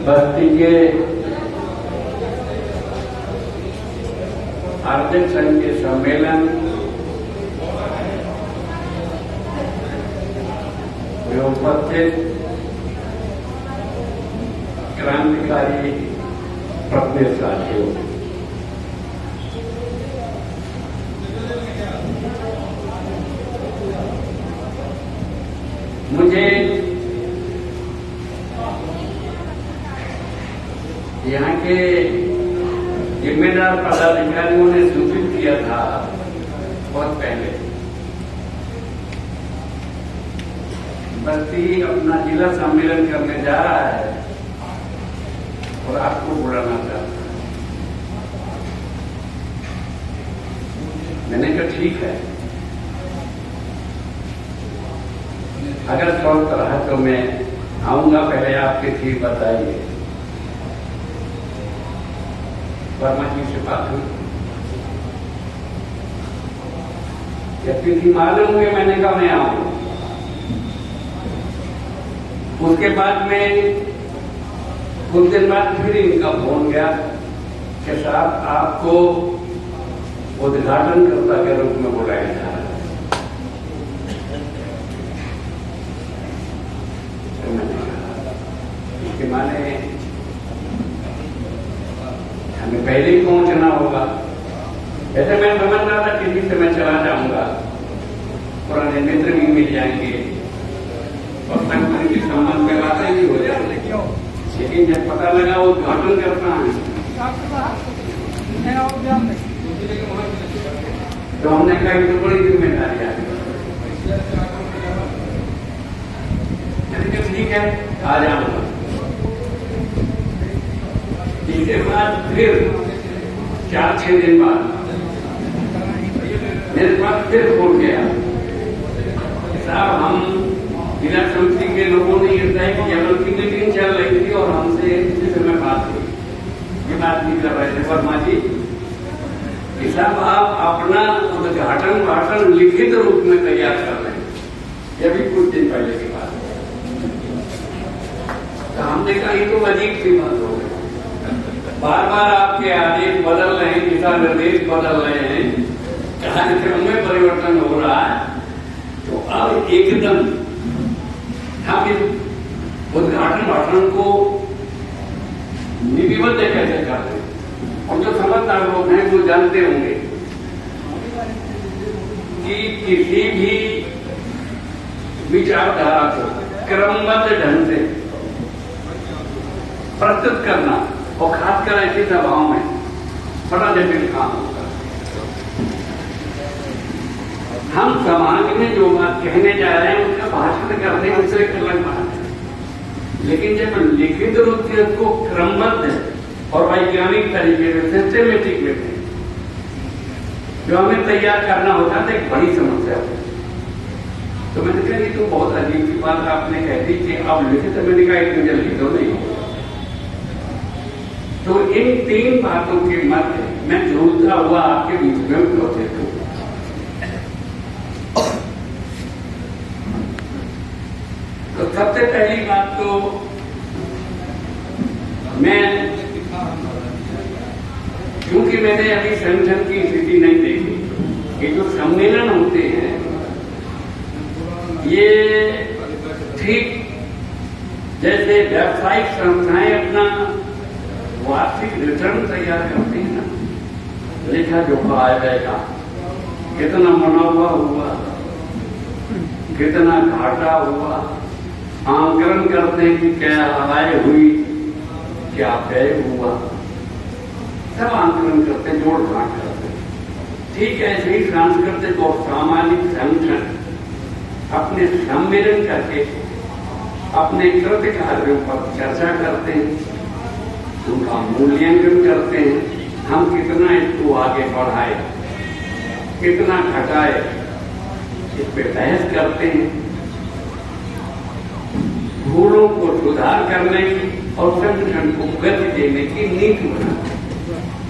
बस्ती के आर्थिक संघ के सम्मेलन में उपस्थित क्रांतिकारी प्रतिनिधि साथियों, मुझे यहाँ के जिम्मेदार पदाधिकारियों ने सूचित किया था बहुत पहले, बस्ती अपना जिला सम्मेलन करने जा रहा है और आपको बुलाना चाहता है। मैंने कहा ठीक है, अगर शौक रहा तो मैं आऊंगा, पहले आप किसी बताइए। वर्मा जी से बात हुई, किसी मालूम हुई, मैंने कहा मैं आऊंगा। उसके बाद में कुछ दिन बाद फिर इनका फोन गया कि साहब आपको उद्घाटनकर्ता के रूप में बुलाया जा रहा है। तो मैंने कहा इसके माने हमें पहले ही पहुंचना होगा। ऐसे मैं समझ रहा था किसी से मैं चला जाऊंगा, पुराने मित्र भी मिल जाएंगे और संगठन के संबंध में बातें भी हो जाएंगी। लेकिन जब पता लगा वो उद्घाटन करना है तो हमने कहा कि तो बड़ी जिम्मेदारी आ गई। ठीक है, आ जाऊंगा। इसके बाद फिर 4-6 दिन बाद मेरे पास फिर फोन गया, साहब हम जिला समिति के लोगों ने ये तय किया, बल्कि मीटिंग चल रही थी और हमसे इसी समय बात हुई, ये बात नहीं कर रहे थे वर्मा जी कि साहब आप अपना उद्घाटन भाषण लिखित रूप में तैयार कर रहे हैं, ये भी कुछ दिन पहले की बात। तो हमने कहा ये तो अजीब सी बात हो गई, बार बार आपके आदेश बदल रहे हैं, दिशा निर्देश बदल रहे हैं, कार्यक्रम में परिवर्तन हो रहा है, तो अब एकदम हम इस उद्घाटन भाषण को निधिबद्ध कैसे करते हैं। और जो समझदार लोग हैं वो जानते होंगे कि किसी भी विचारधारा को क्रमबद्ध ढंग से प्रस्तुत करना और खासकर ऐसी सभाओं में बड़ा जटिल काम होता है। हम समाज में जो बात कहने जा रहे हैं उसका भाषण करते हैं, उससे एक अलग बात है, लेकिन जब लिखित रूप से उसको क्रमबद्ध और वैज्ञानिक तरीके से सिस्टमेटिक में जो हमें तैयार करना होता है तो एक बड़ी समस्या होती है। तो मैंने कहा ये तो बहुत अजीब सी बात आपने कह दी कि अब लिखित, मैंने कहा इतनी जल्दी तो नहीं होगा। तो इन 3 बातों के मध्य मैं झूलता हुआ आपके बीच में उपस्थित हूं। तो सबसे पहली बात तो मैं, क्योंकि मैंने अभी संगठन की स्थिति नहीं देखी, ये जो सम्मेलन होते हैं ये ठीक जैसे व्यावसायिक संस्थाएं अपना वार्षिक रिटर्न तैयार करती हैं ना, लेखा जोखा आय व्यय का, कितना मुनाफा हुआ, कितना घाटा हुआ, आंकलन करते हैं कि क्या आय हुई, क्या व्यय हुआ, सब आंकलन करते हैं, जोड़ घाट करते हैं। ठीक ऐसे ही सांस्कृतिक और सामाजिक संगठन अपने सम्मेलन करके अपने कृत्य कार्यों पर चर्चा करते हैं, उनका मूल्यांकन करते हैं, हम कितना इसको आगे बढ़ाए, कितना घटाए, इस पे बहस करते हैं, भूलों को सुधार करने की और संगठन को गति देने की नीति बनाते हैं।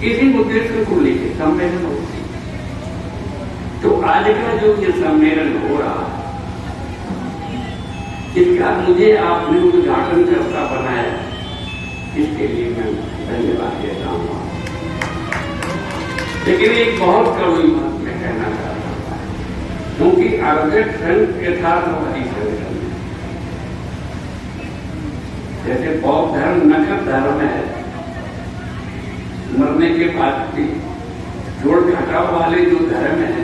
किसी उद्देश्य को लेकर सम्मेलन होती है। तो आज का जो ये सम्मेलन हो रहा है, इसका मुझे आपने उद्घाटन करता बनाया, इसके लिए मैं धन्यवाद देता हूँ। लेकिन एक बहुत कड़वी बात मैं कहना चाहता हूँ, क्योंकि अर्जक संघ यथार्थवादी संगठन है। जैसे बौद्ध धर्म नखत धर्म है, मरने के बाद भी जोड़ घटाव वाले जो धर्म है,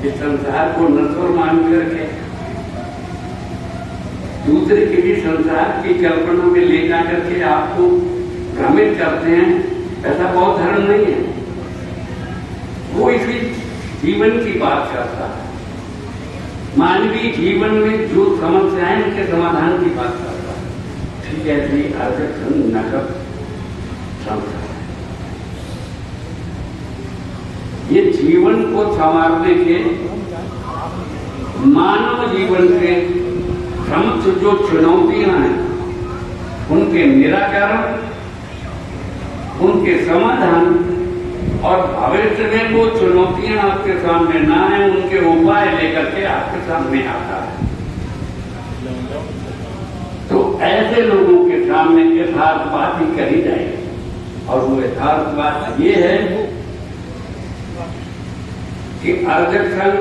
इस संसार को नश्वर मान करके दूसरे के भी संसार की कल्पना में ले जाकर के आपको भ्रमित करते हैं, ऐसा बौद्ध धर्म नहीं है। वो इसी जीवन की बात करता है, मानवीय जीवन में जो समस्याएं उनके समाधान की बात करता है। ठीक है जी, अर्जक संघ नखत संस्था ये जीवन को संवारने के, मानव जीवन के समक्ष जो चुनौतियां हैं उनके निराकरण, उनके समाधान, और भविष्य में वो चुनौतियां आपके सामने ना आए उनके उपाय लेकर के आपके सामने आता है। तो ऐसे लोगों के सामने यथार्थवाद ही करी जाएगी, और वो यथार्थवाद ये है कि अर्जक संघ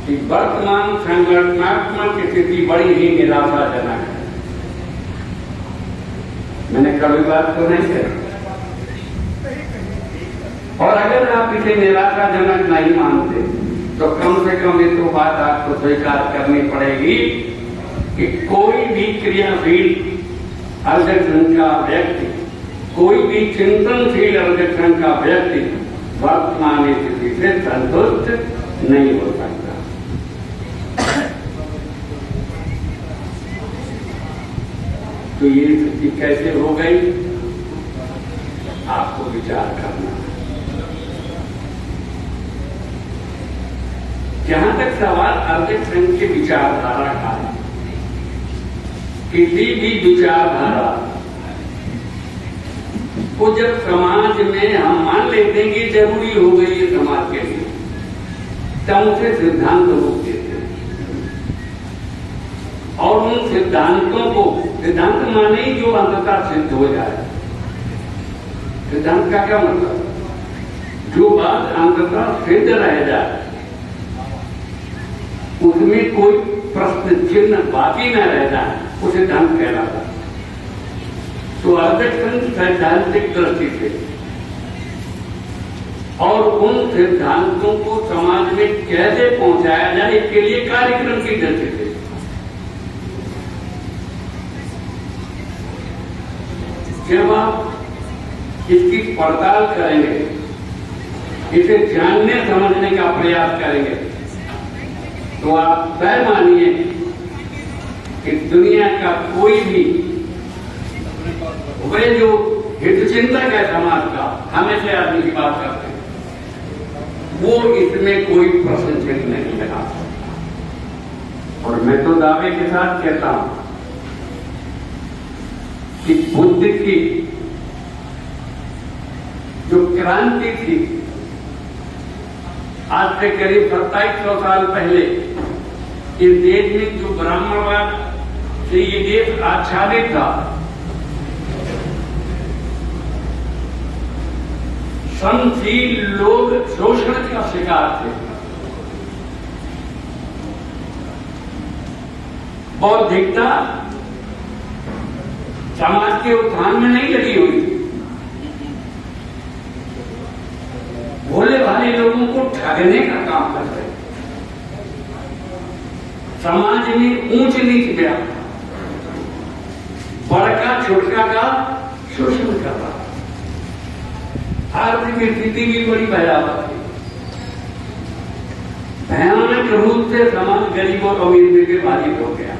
की वर्तमान संगठनात्मक स्थिति बड़ी ही निराशाजनक है। मैंने कभी बात तो नहीं कही, और अगर आप इसे निराशाजनक नहीं मानते तो कम से कम ये तो बात आपको स्वीकार करनी पड़ेगी कि कोई भी क्रियाशील अर्जक संघ का व्यक्ति, कोई भी चिंतनशील अर्जक संघ का व्यक्ति वर्तमान स्थिति से संतुष्ट नहीं हो सकता। तो ये स्थिति कैसे हो गई, आपको विचार करना है। जहां तक सवाल अर्जक संघ की विचारधारा का है, किसी भी विचारधारा को जब समाज में हम मान लेते हैं कि जरूरी हो गई है समाज के लिए, तब उसे सिद्धांत रूप देते हैं, और उन सिद्धांतों को, सिद्धांत माने ही जो अंततः सिद्ध हो जाए। सिद्धांत का क्या मतलब, जो बात अंततः सिद्ध रह जाए, उसमें कोई प्रश्न चिन्ह बाकी न रह जाए, वो सिद्धांत कहलाता है। तो अर्जक संघ सैद्धांतिक दृष्टि से और उन सिद्धांतों को समाज में कैसे पहुंचाया जाए, इसके लिए कार्यक्रम की दृष्टि से जब आप इसकी पड़ताल करेंगे, इसे जानने समझने का प्रयास करेंगे, तो आप तय मानिए कि दुनिया का कोई भी वे जो हितचिंतक है समाज का, हमेशा आदमी की बात करते हैं, वो इसमें कोई प्रश्न चिन्ह नहीं लगा सकता। और मैं तो दावे के साथ कहता हूं कि बुद्ध की जो क्रांति थी आज से करीब 2700 साल पहले, इस देश में जो ब्राह्मणवाद से ये देश आच्छादित था, संशील लोग शोषण का शिकार थे। बौद्धिकता समाज के उत्थान में नहीं लगी हुई, भोले भाले लोगों को ठगने का काम कर रहे, समाज में ऊंच नीच व्याप्त, बड़का छोटका का शोषण कर रहा। आर्थिक स्थिति भी बड़ी भयावह थी, भयानक रूप से समाज गरीब और अमीर में विभाजित हो गया।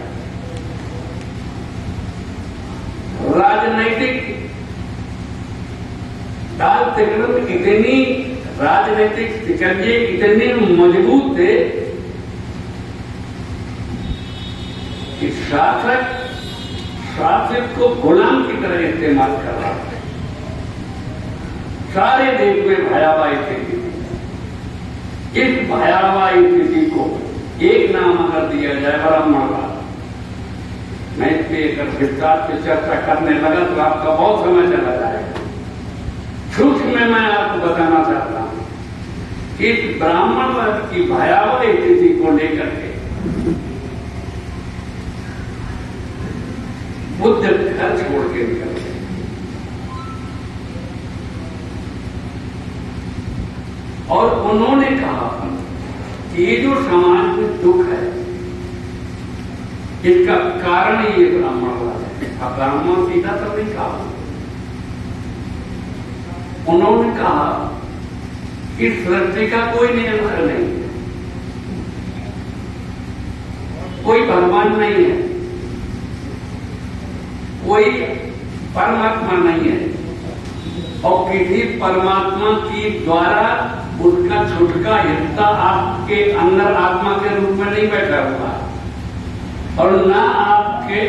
राजनैतिक दाल तिकड़म इतनी, राजनीतिक शिकंजे इतने मजबूत थे कि शासक शासित को गुलाम की तरह इस्तेमाल कर रहा था। सारे देश में भयावह स्थिति थी। इस भयावह स्थिति को एक नाम अगर दिया जाए ब्राह्मणवाद, मैं इस पे अगर विस्तार से चर्चा करने लगा तो आपका बहुत समय चला जाएगा। सूक्ष्म में मैं आपको बताना चाहता हूं कि इस ब्राह्मणवाद की भयावह स्थिति को लेकर के बुद्ध घर छोड़ के निकल गए। और उन्होंने कहा कि ये जो समाज में दुख है इसका कारण ही ये ब्राह्मणवाद है। अब ब्राह्मण सीधा तो नहीं कहा, उन्होंने कहा कि सृष्टि का कोई नियंत्रण नहीं है, कोई भगवान नहीं है, कोई परमात्मा नहीं है और किसी परमात्मा की द्वारा उसका छुटका हिस्सा आपके अंदर आत्मा के रूप में नहीं बैठा हुआ और ना आपके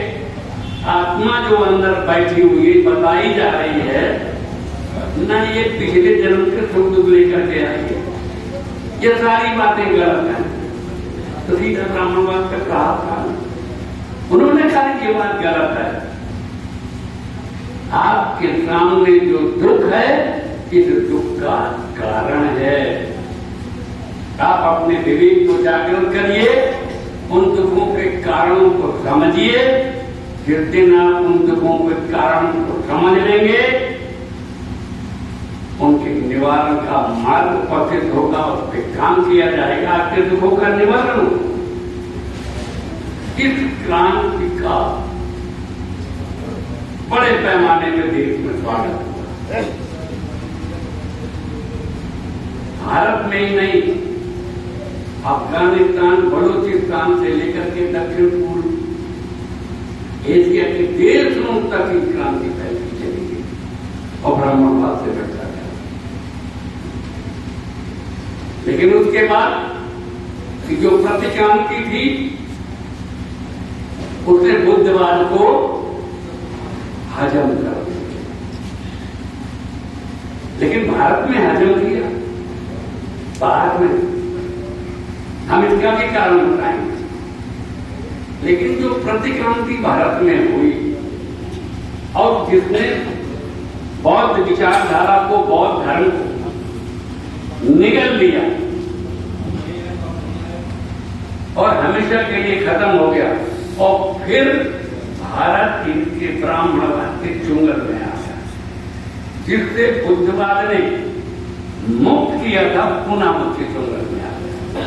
आत्मा जो अंदर बैठी हुई बताई जा रही है ना ये पिछले जन्म के सुख दुख लेकर के आई है। ये सारी बातें गलत हैं। तो सीधा ब्राह्मणवाद का कहा था, उन्होंने कहा कि ये बात गलत है। आपके सामने जो दुख है इस दुख का कारण है। आप अपने विवेक को जागृत करिए, उन दुखों के कारणों को समझिए। जिस दिन आप उन दुखों के कारणों को समझ लेंगे उनके निवारण का मार्ग उपस्थित होगा, उस पर काम किया जाएगा, आपके दुखों का निवारण होगा। इस क्रांति का बड़े पैमाने में देश में स्वागत हुआ। भारत में ही नहीं, अफगानिस्तान, बलूचिस्तान से लेकर के दक्षिण पूर्व एशिया के देशों तक की क्रांति फैलती चली गई और ब्राह्मणवाद से बचा गया। लेकिन उसके बाद जो प्रतिक्रांति थी उसने बुद्धवाद को हजम कर दिया। लेकिन भारत में हजम किया, बाहर में हम इसका भी कारण बताएंगे। लेकिन जो प्रतिक्रांति भारत में हुई और जिसने बौद्ध विचारधारा को, बौद्ध धर्म को निगल लिया और हमेशा के लिए खत्म हो गया और फिर भारत इनके ब्राह्मणवाद के चुंगल में आ गया, जिससे बुद्धवाद ने मुक्त किया था, पुनः मुख्य चुंगल में आ गया।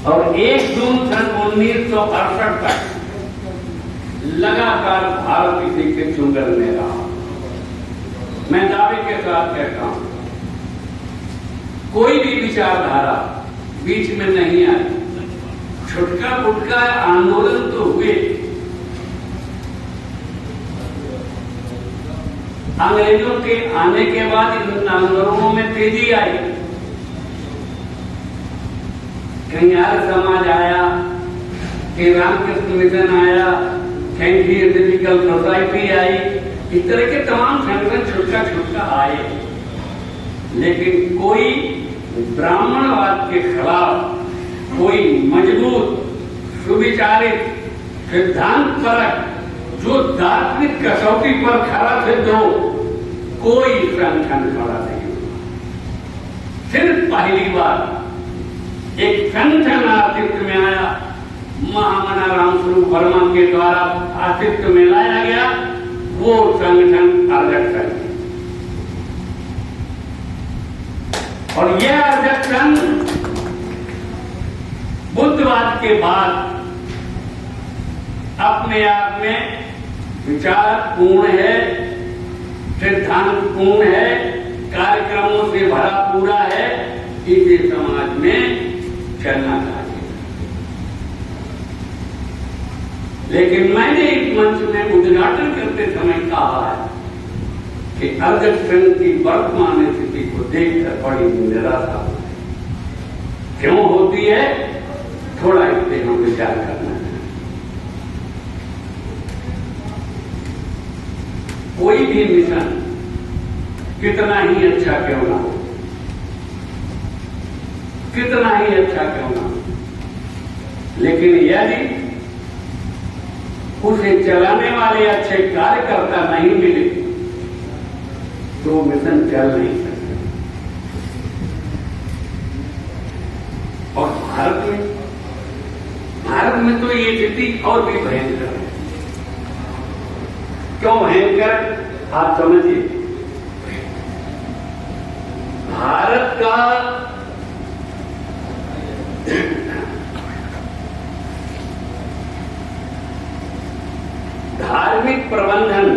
और 1 जून सन 1968 तक लगातार भारत इसी के चुंगल में रहा। मैं दावे के साथ कहता हूं कोई भी विचारधारा बीच में नहीं आई। छुटका फुटका आंदोलन तो हुए, अंग्रेजों के आने के बाद इन आंदोलनों में तेजी आई। कहीं आर्य समाज आया, कहीं रामकृष्ण मिशन आया, कहीं थियोसॉफिकल सोसाइटी आई, इस तरह के तमाम संगठन छुटका छुटका आए। लेकिन कोई ब्राह्मणवाद के खिलाफ कोई मजबूत, सुविचारित, सिद्धांत परक, जो दार्शनिक कसौटी पर खड़ा सिद्ध हो, कोई संगठन खड़ा नहीं हुआ। सिर्फ पहली बार एक संगठन अस्तित्व में आया, महामना रामस्वरूप वर्मा के द्वारा अस्तित्व में लाया गया, वो संगठन अर्जक संघ। और यह अर्जक संघ बुद्धवाद के बाद अपने आप में विचार पूर्ण है, सिद्धांत पूर्ण है, कार्यक्रमों से भरा पूरा है, इसे समाज में चलना चाहिए। लेकिन मैंने इस मंच में उद्घाटन करते समय कहा है कि अर्जक संघ की वर्तमान स्थिति को देखकर बड़ी निराशा होती है। क्यों होती है, थोड़ा इस पर हम विचार करना है। कोई भी मिशन कितना ही अच्छा क्यों ना हो, कितना ही अच्छा क्यों ना हो, लेकिन यदि उसे चलाने वाले अच्छे कार्यकर्ता नहीं मिले तो मिशन चल नहीं सकते। और भारत में तो ये स्थिति और भी भयंकर है। क्यों भयंकर आप समझिए। भारत का धार्मिक प्रबंधन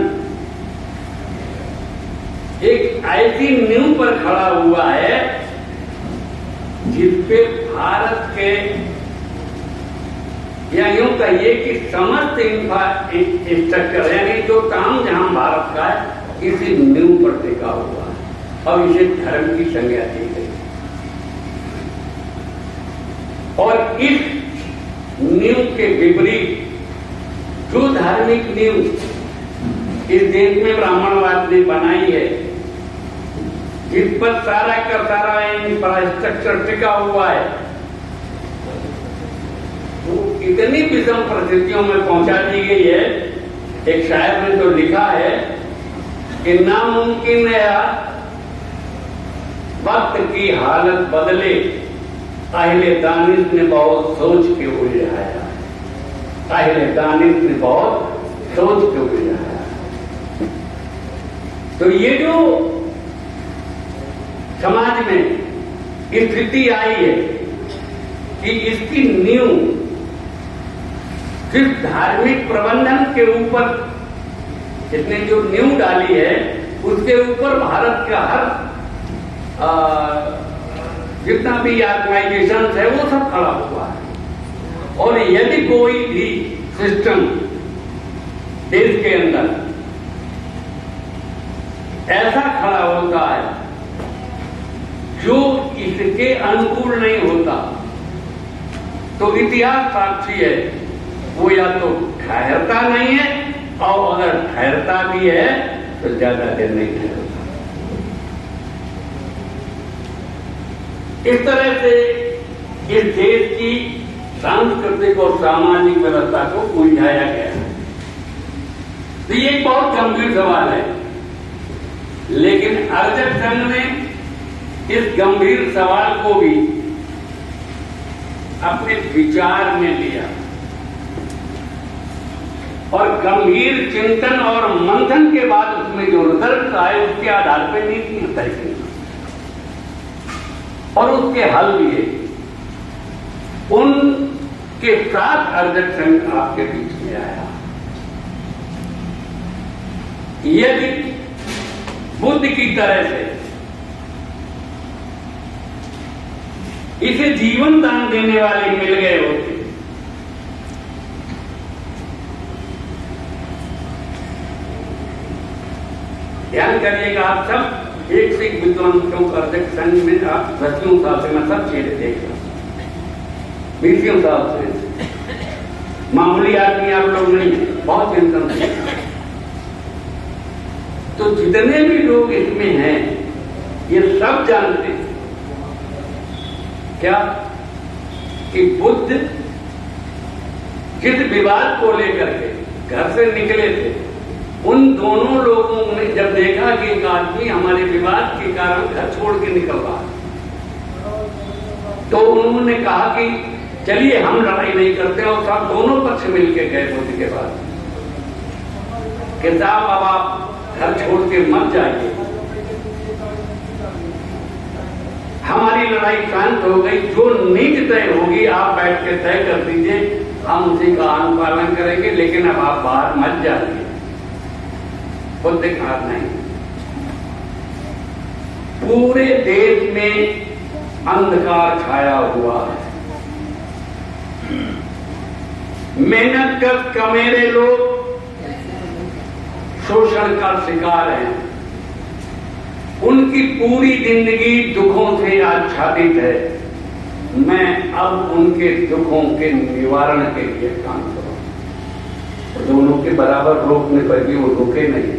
एक ऐसी नींव पर खड़ा हुआ है जिसपे भारत के, या यूं कहिए कि समस्त इंफ्रास्ट्रक्चर यानी जो काम जहां भारत का है इसी नींव पर टिका हुआ है और इसे धर्म की संज्ञा दी गई। और इस नींव के विपरीत जो धार्मिक नींव इस देश में ब्राह्मणवाद ने बनाई है, जिस पर सारा का सारा इंफ्रास्ट्रक्चर टिका हुआ है, वो इतनी विषम परिस्थितियों में पहुंचा दी गई है। एक शायर ने तो लिखा है कि नामुमकिन है वक्त की हालत बदले, अहले दानिश ने बहुत सोच के उलझाया, अहले दानिश ने बहुत सोच के उलझाया। तो ये जो समाज में स्थिति आई है कि इसकी नींव सिर्फ धार्मिक प्रबंधन के ऊपर, इसने जो नींव डाली है उसके ऊपर भारत का हर जितना भी ऑर्गेनाइजेशन है वो सब खड़ा हुआ है। और यदि कोई भी सिस्टम देश के अंदर ऐसा खड़ा होता है जो इसके अनुकूल नहीं होता तो इतिहास साक्षी है वो या तो ठहरता नहीं है, और अगर ठहरता भी है तो ज्यादा देर नहीं ठहरता। इस तरह से इस देश की सांस्कृतिक और सामाजिक व्यवस्था को उलझाया गया है। तो ये एक बहुत गंभीर सवाल है, लेकिन अर्जक संघ ने इस गंभीर सवाल को भी अपने विचार में लिया और गंभीर चिंतन और मंथन के बाद उसमें जो रिजल्ट आए उसके आधार पर नीति तय की और उसके हल दिए। उनके साथ अर्जक संघ आपके बीच में आया। यदि बुद्ध की तरह से इसे जीवन दान देने वाले मिल गए होते, ध्यान करिएगा आप सब, एक से एक विद्वानों का अर्जक संघ में आप 10वें साल से मैं सब चेहरे देख रहा हूं, 20वें साल से। मामूली आदमी आप लोग नहीं, बहुत चिंतन थे। तो जितने भी लोग इसमें हैं ये सब जानते हैं क्या कि बुद्ध जिस विवाद को लेकर के घर से निकले थे, उन दोनों लोगों ने जब देखा कि एक आदमी हमारे विवाद के कारण घर छोड़ के निकल रहा है, तो उन्होंने कहा कि चलिए हम लड़ाई नहीं करते, और सब दोनों पक्ष मिलकर गए बुद्ध के पास कि साहब अब आप घर छोड़ के मत जाइए, हमारी लड़ाई शांत हो गई, जो नीति तय होगी आप बैठ के तय कर दीजिए, हम उसी का अनुपालन करेंगे, लेकिन अब आप बाहर मत जाइए। खुद कहा नहीं, पूरे देश में अंधकार छाया हुआ है, मेहनत कर कमेरे लोग शोषण का शिकार हैं, उनकी पूरी जिंदगी दुखों से आच्छादित है। मैं अब उनके दुखों के निवारण के लिए काम करूं। दोनों के बराबर रोकने पर भी वो रुके नहीं,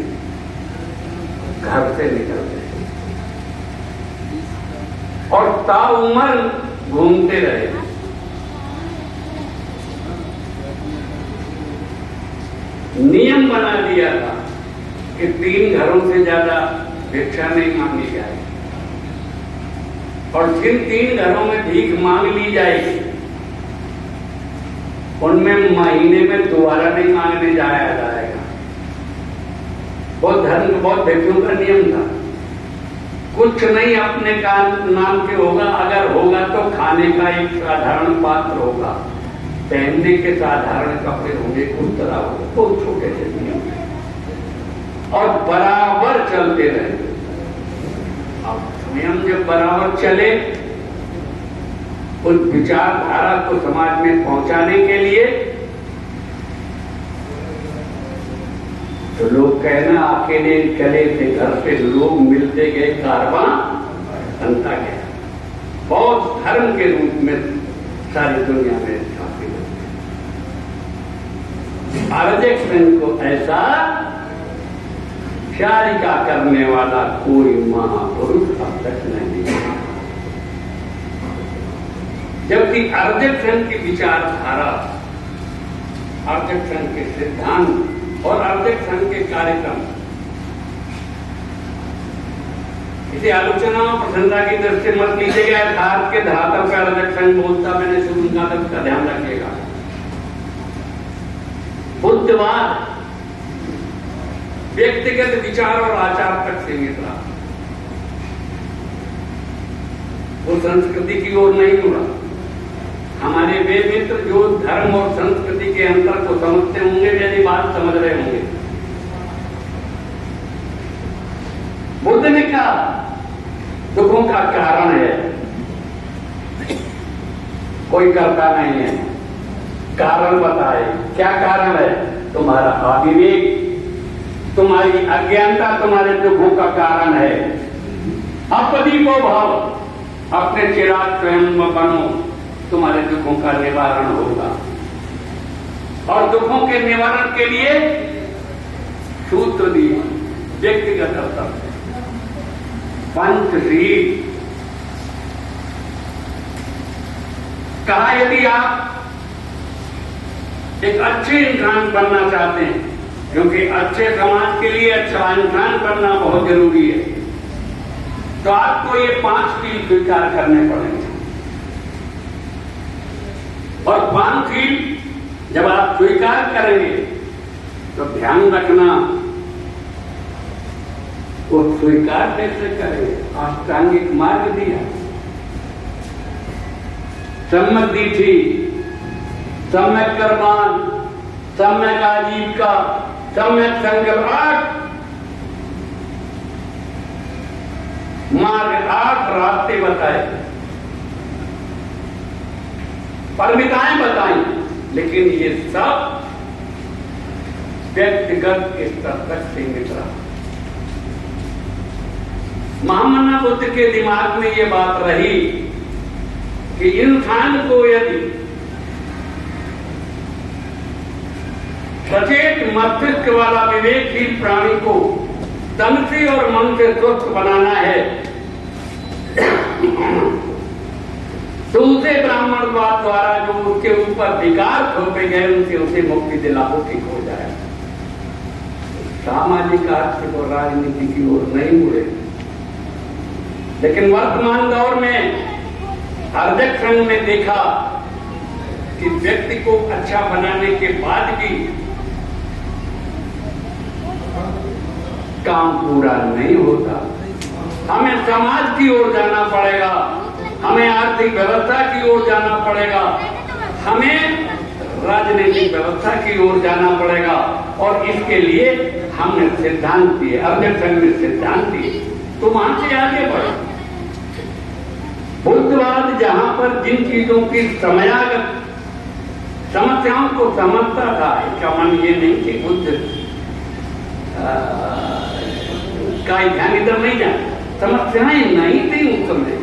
घर से निकल गए और ताउमर घूमते रहे। नियम बना दिया था कि 3 घरों से ज्यादा भिक्षा नहीं मांगी जाए, और जिन 3 घरों में भीख मांग ली जाएगी उनमें महीने में दोबारा नहीं मांगने जाया जाएगा। बहुत भिक्षुओं का नियम था। कुछ नहीं अपने का नाम के होगा, अगर होगा तो खाने का एक साधारण पात्र होगा, पहनने के साधारण कपड़े होंगे, कुछ तरह होगा, बहुत छोटे से नियम, और बराबर चलते रहे। अब नियम जब बराबर चले, उस विचारधारा को समाज में पहुंचाने के लिए तो लोग कहना अकेले चले थे घर से, लोग मिलते गए, कारवां बनता गया। बहुत धर्म के रूप में सारी दुनिया में स्थापित हो। अरजक संघ को ऐसा चारिका करने वाला कोई महापुरुष अब तक नहीं है। जबकि अरजक संघ की विचारधारा, अरजक संघ के सिद्धांत और अरजक संघ के कार्यक्रम, इसे आलोचना और प्रशंसा की दृष्टि से मत लीजिएगा। यथार्थ के धरातल पर अरजक संघ बोलता मैंने शुरू का ध्यान रखिएगा। बुद्धवाद व्यक्तिगत विचार और आचार तक सीमित रहा, वो संस्कृति की ओर नहीं मुड़ा। हमारे वे मित्र जो धर्म और संस्कृति के अंतर को समझते होंगे, मेरी बात समझ रहे होंगे। बुद्ध ने कहा दुखों का कारण है कोई करता नहीं है, कारण बताए। क्या कारण है? तुम्हारा अविवेक, तुम्हारी अज्ञानता तुम्हारे दुखों का कारण है। अपदीपो भाव, अपने चिराग स्वयं में बनो, तुम्हारे दुखों का निवारण होगा। और दुखों के निवारण के लिए सूत्र दिए व्यक्तिगत स्तर से, पंचशील। कहा यदि आप एक अच्छे इंसान बनना चाहते हैं, क्योंकि अच्छे समाज के लिए अच्छा इंसान बनना बहुत जरूरी है, तो आपको ये 5 शील स्वीकार करने पड़ेंगे। और 5 शील जब आप स्वीकार करेंगे तो ध्यान रखना वो स्वीकार कैसे करेंगे। अष्टांगिक मार्ग दिया, सम्यक दीठी, सम्यक कर्मान, सम्यक आजीविका, सम्यक संकल्प, 8 मार्ग, 8 रास्ते बताए, परमिताएं बताई। लेकिन ये सब व्यक्तिगत स्तर तक सीमित रहा। महामना बुद्ध के दिमाग में ये बात रही कि इंसान को यदि सचेत मस्तिष्क वाला विवेकशील प्राणी को तन से और मन से स्वस्थ बनाना है, तो उसे ब्राह्मणवाद द्वारा जो उसके ऊपर विकार थोपे गए उनसे उसे मुक्ति दिलाओ, ठीक हो जाए। सामाजिक आर्थिक और राजनीति की ओर नहीं मुड़े। लेकिन वर्तमान दौर में अरजक संघ ने देखा कि व्यक्ति को अच्छा बनाने के बाद भी काम पूरा नहीं होता। हमें समाज की ओर जाना पड़ेगा, हमें आर्थिक व्यवस्था की ओर जाना पड़ेगा, हमें राजनीतिक व्यवस्था की ओर जाना पड़ेगा। और इसके लिए हमने सिद्धांत दिए, अरजक संघ ने सिद्धांत दिए, तो वहां से आगे बढ़ो। बुद्धवाद जहां पर जिन चीजों की समयागत समस्याओं को समझता था, इसका मन ये नहीं कि बुद्ध का ध्यान इधर नहीं जाए, समस्याएं नहीं थी उस समय।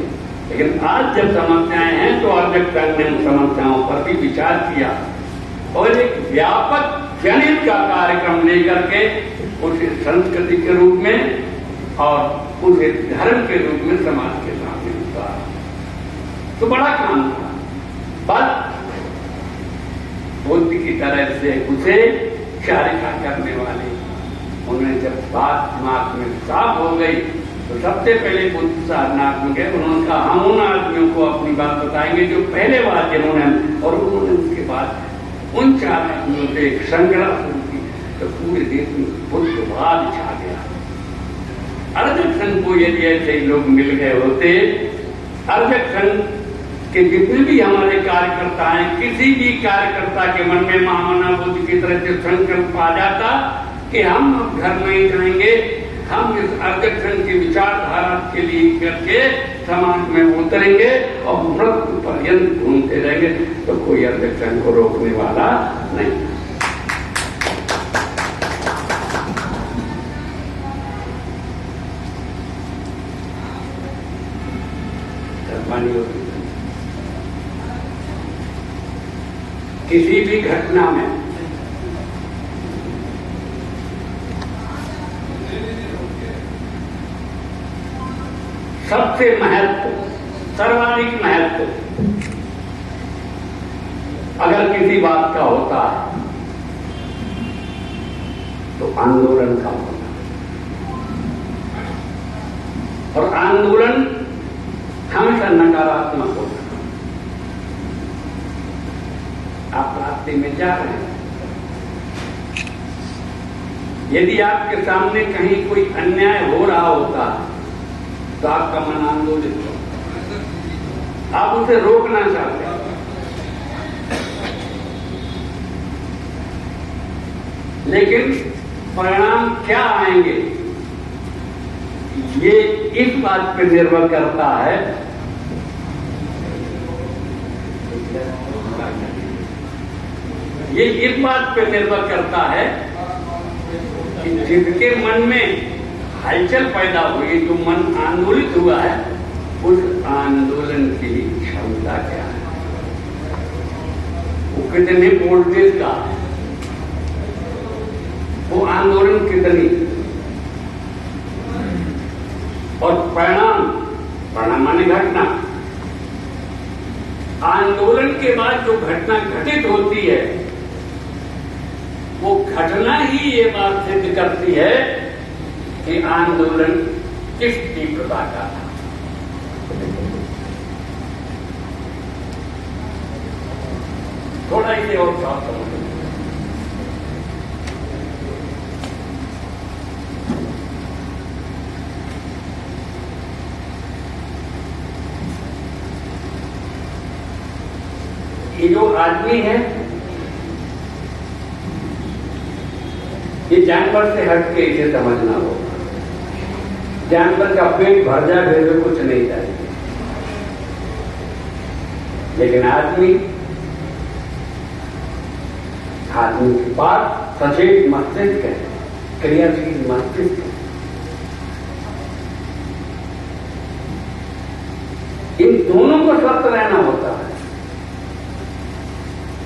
लेकिन आज जब समस्याएं हैं तो अरजक संघ ने उन समस्याओं पर भी विचार किया और एक व्यापक जनहित का कार्यक्रम लेकर के उसे संस्कृति के रूप में और उसे धर्म के रूप में समाज के सामने उतारा। तो बड़ा काम था। बस बुद्ध की तरह से उसे चारिका करने वाले, उन्हें जब बात दिमाग में साफ हो गई तो सबसे पहले बुद्ध सारनाथ में गए। उन्होंने कहा हम उन आदमियों को अपनी बात बताएंगे जो पहले बात जिन्होंने, और उन्होंने उसके बाद उन 4 आदमियों से एक श्रृंखला शुरू की तो पूरे देश में बुद्धवाद छा गया। अर्जक संघ को यदि ऐसे ही लोग मिल गए होते, अर्जक संघ के जितने भी हमारे कार्यकर्ता हैं, किसी भी कार्यकर्ता के मन में महामना बुद्ध की तरह से संकल्प आ जाता कि हम अब घर नहीं जाएंगे, हम इस अर्जक संघ की विचारधारा के लिए करके समाज में उतरेंगे और मृत्यु पर्यंत घूमते रहेंगे, तो कोई अर्जक संघ को रोकने वाला नहीं। किसी भी घटना में सबसे महत्व, सर्वाधिक महत्व अगर किसी बात का होता है तो आंदोलन का होता है, और आंदोलन हमेशा नकारात्मक होता है। आप रास्ते में जा रहे हैं, यदि आपके सामने कहीं कोई अन्याय हो रहा होता है तो आपका मन आंदोलित हो, आप उसे रोकना चाहते हैं, लेकिन परिणाम क्या आएंगे ये इस बात पर निर्भर करता है ये इस बात पर निर्भर करता है कि जिसके मन में हलचल पैदा हुई, जो मन आंदोलित हुआ है, उस आंदोलन की क्षमता क्या है, वो कितने वोल्टेज का है, वो आंदोलन कितनी, और परिणाम माने घटना, आंदोलन के बाद जो घटना घटित होती है वो घटना ही ये बात सिद्ध करती है कि आंदोलन किस तीव्रता का था। थोड़ा इसे और साफ समझो। ये जो आदमी है ये जानवर से हट के इसे समझना होगा। जानवर का पेट भर जाए फिर भी कुछ नहीं चाहिए, लेकिन आदमी के पास सचेत मस्तिष्क है, क्रियाशील मस्तिष्क है। इन दोनों को स्वस्थ रहना होता है,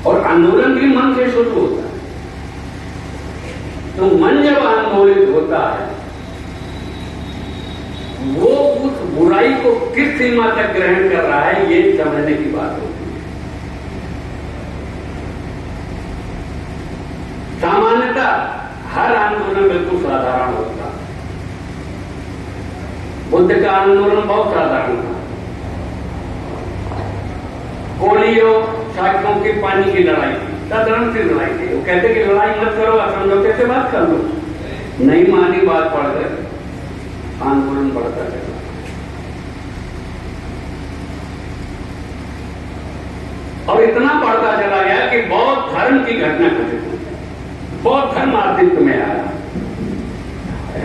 और आंदोलन भी मन से शुरू होता है। तो मन जब आंदोलित होता है वो उस बुराई को किस सीमा तक ग्रहण कर रहा है ये समझने की बात होती है। सामान्यतः हर आंदोलन बिल्कुल साधारण होता है। बुद्ध का आंदोलन बहुत साधारण था। कोली और शासकों की पानी की लड़ाई थी, साधारण सी लड़ाई थी। वो कहते कि लड़ाई मत करो, समझौते से बात कर लो। नहीं मानी, बात पड़ गई, आंदोलन बढ़ता चला। और इतना बढ़ता चला गया कि बौद्ध धर्म की घटना घटित हुई। बौद्ध धर्म अस्तित्व में आया।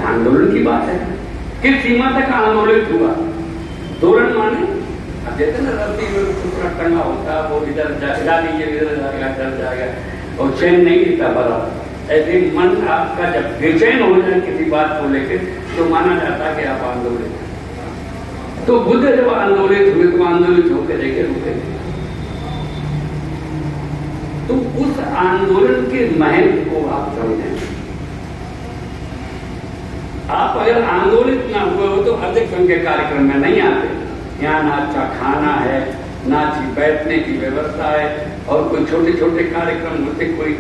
आंदोलन की बात है, किस सीमा तक आंदोलित हुआ। आंदोलन माने अब जैसे ना रस्सी में टुकड़ा टंगा होता, वो इधर जा दीजिए, इधर जाएगा, इधर जाएगा, और चैन नहीं देता बराबर। ऐसे मन आपका जब बेचैन हो जाए किसी बात को लेकर तो माना जाता है कि आप आंदोलित हैं। तो बुद्ध जब आंदोलित हुए तो आंदोलित होकर देखे रुके। तो उस आंदोलन के महत्व को आप समझें। आप अगर आंदोलित ना हुए हो तो अधिक संख्या कार्यक्रम में नहीं आते। यहाँ ना अच्छा खाना है, नाची बैठने की व्यवस्था है, और कोई छोटे छोटे कार्यक्रम होते, कोई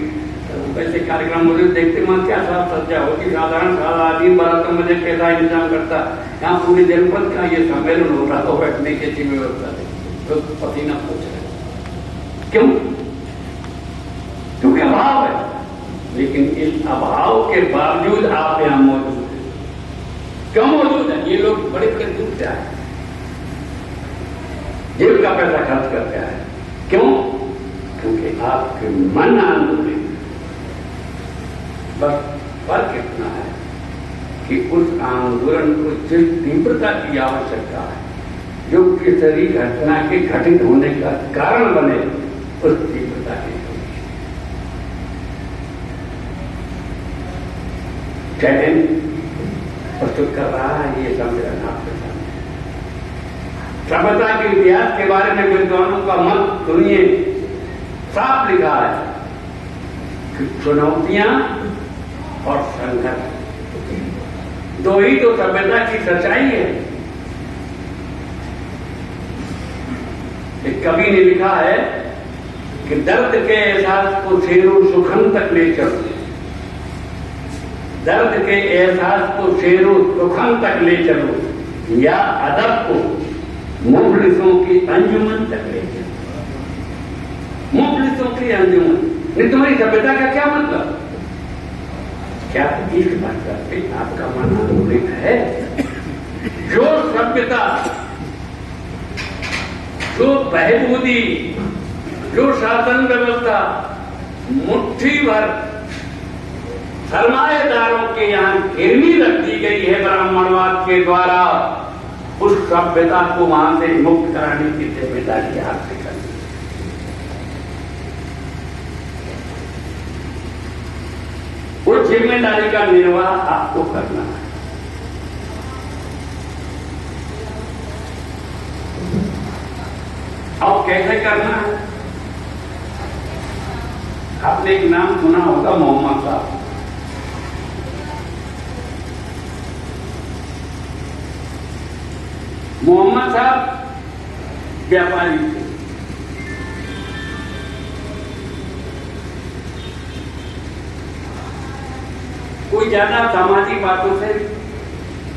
वैसे कार्यक्रम होते देखते वहां क्या साफ सज्जा होती, साधारण साधा आदमी 12 बजे कैसा इंतजाम करता। यहाँ पूरे जनपद का ये सम्मेलन हो रहा हो, बैठने की अच्छी व्यवस्था है, तो पसीना पूछ रहे क्यों? क्योंकि अभाव है। लेकिन इस अभाव के बावजूद आप यहाँ मौजूद हैं। क्यों मौजूद है? ये लोग बड़े बड़े दूर से आए, जेब का पैसा खर्च करके आए। क्यों? क्योंकि आपके मन आंदोलित। बस फर्क इतना है कि उस आंदोलन को जिस तीव्रता की आवश्यकता है, जो किसी घटना के घटित होने का कारण बने, उस तीव्रता की चैलेंज प्रस्तुत कर रहा है ये सम्मेलन आपके सामने। सभ्यता के इतिहास के बारे में विद्वानों का मत सुनिए, साफ लिखा है कि चुनौतियां और संघर्ष दो ही तो सभ्यता की सच्चाई है। एक कवि ने लिखा है कि दर्द के एहसास को शेरो सुखन तक ले चलो, दर्द के एहसास को शेरो सुखन तक ले चलो, या अदब को मुफलिसों की अंजुमन तक ले चलो। मुफलिसों की अंजुमन नहीं, तुम्हारी सभ्यता का क्या मतलब? क्या इस बात करते आपका मन आंदोलित है? जो सभ्यता, जो बहबूदी, जो शासन व्यवस्था मुट्ठी भर सरमाएदारों के यहां गिरवी रख दी गई है ब्राह्मणवाद के द्वारा, उस सभ्यता को वहां से मुक्त कराने की जिम्मेदारी आपसे करनी। उस जिम्मेदारी का निर्वाह आपको करना है। अब कैसे करना है? आपने एक नाम सुना होगा, मोहम्मद साहब। मोहम्मद साहब व्यापारी थे, कोई ज्यादा सामाजिक बातों से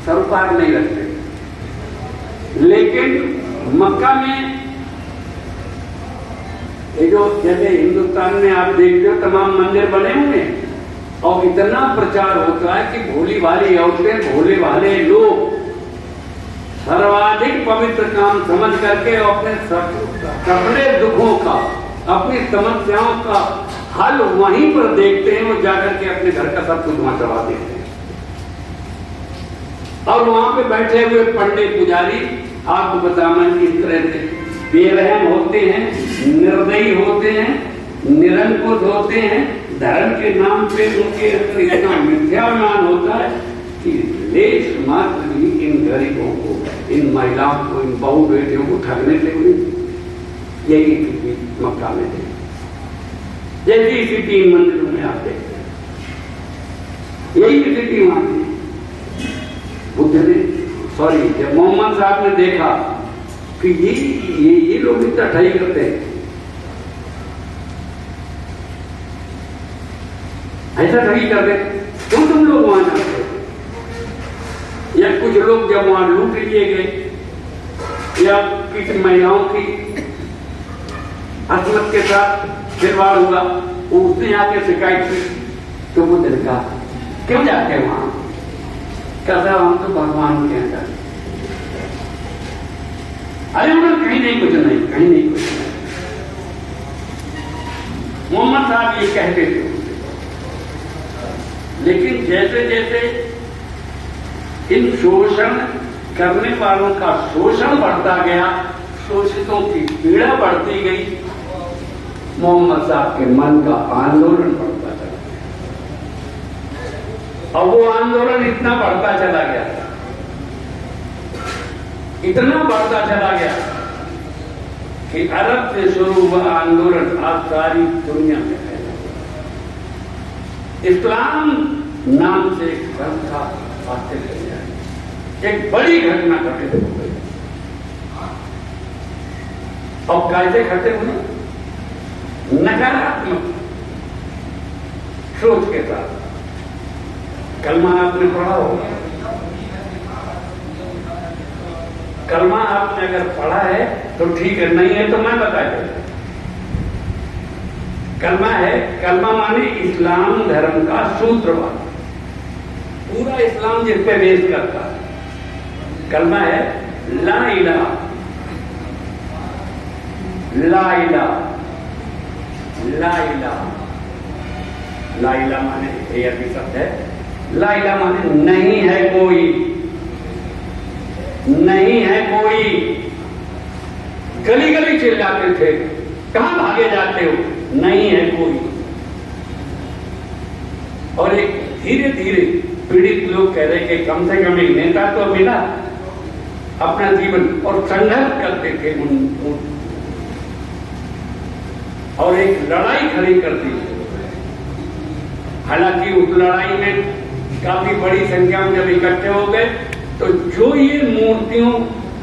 सरोकार नहीं रखते, लेकिन मक्का में ये जो जैसे हिंदुस्तान में आप देखते हो तमाम मंदिर बने हुए हैं, और इतना प्रचार होता है कि भोली भाली औरतें, भोले भाले लोग सर्वाधिक पवित्र काम समझ करके अपने सपने दुखों का, अपनी समस्याओं का हल वहीं पर देखते हैं, वो जाकर के अपने घर का सब कुछ वहां चढ़ा देते हैं। और वहां पे बैठे हुए पंडित पुजारी आपको बताना किस तरह से बेरहम होते हैं, निर्दयी होते हैं, निरंकुश होते हैं। धर्म के नाम पे उनके अंदर इतना मिथ्याभिमान होता है कि लेश मात्र भी इन गरीबों को, इन महिलाओं को, इन बहु बेटियों को ठगने से हुई। यही स्थिति मक्का में है, जैसी स्थिति इन मंदिरों में आप देखते हैं, यही स्थिति वहां थी। बुद्ध ने, सॉरी, जब मोहम्मद साहब ने देखा कि ये लोग इतना ठगी करते हैं, ऐसा ठगी करते, क्यों तुम लोग वहां जाते? या कुछ लोग जब वहां लूट लिए गए, या किसी महिलाओं की असमत के साथ खिलवाड़ हुआ, उसने आके शिकायत की, तो वो ने कहा क्यों जाते हैं वहां? कहता हम तो भगवान के यहाँ जाते। अरे उन्होंने कहीं नहीं कुछ नहीं, कहीं नहीं कुछ नहीं। मोहम्मद साहब ये कहते थे, लेकिन जैसे जैसे इन शोषण करने वालों का शोषण बढ़ता गया, शोषितों की पीड़ा बढ़ती गई, मोहम्मद साहब के मन का आंदोलन बढ़ता चला गया। और वो आंदोलन इतना बढ़ता चला गया, इतना बढ़ता चला गया कि अरब से शुरू हुआ आंदोलन आज सारी दुनिया में फैला। इस्लाम नाम से एक संस्था हासिल कर जाए, एक बड़ी घटना घटित हो गई। और कैसे खड़े हुए? नकारात्मक सोच के साथ। कलमा आपने पढ़ा होगा, कलमा आपने अगर पढ़ा है तो ठीक है, नहीं है तो मैं बता दूं। कलमा है, कलमा माने इस्लाम धर्म का सूत्रवाद, पूरा इस्लाम जिस पे बेस करता है। कलमा है ला इलाहा, ला इलाहा, ला इलाहा। ला इलाहा माने ये अभी शब्द है, ला इलाहा माने नहीं है कोई, नहीं है कोई। गली गली चिल्लाते थे, कहां भागे जाते हो, नहीं है कोई। और एक धीरे धीरे पीड़ित लोग कह रहे कि कम से कम एक नेता तो मिला, अपना जीवन और संघर्ष करते थे उन और एक लड़ाई खड़ी कर दी। हालांकि उस लड़ाई में काफी बड़ी संख्या में जब इकट्ठे हो गए तो जो ये मूर्तियों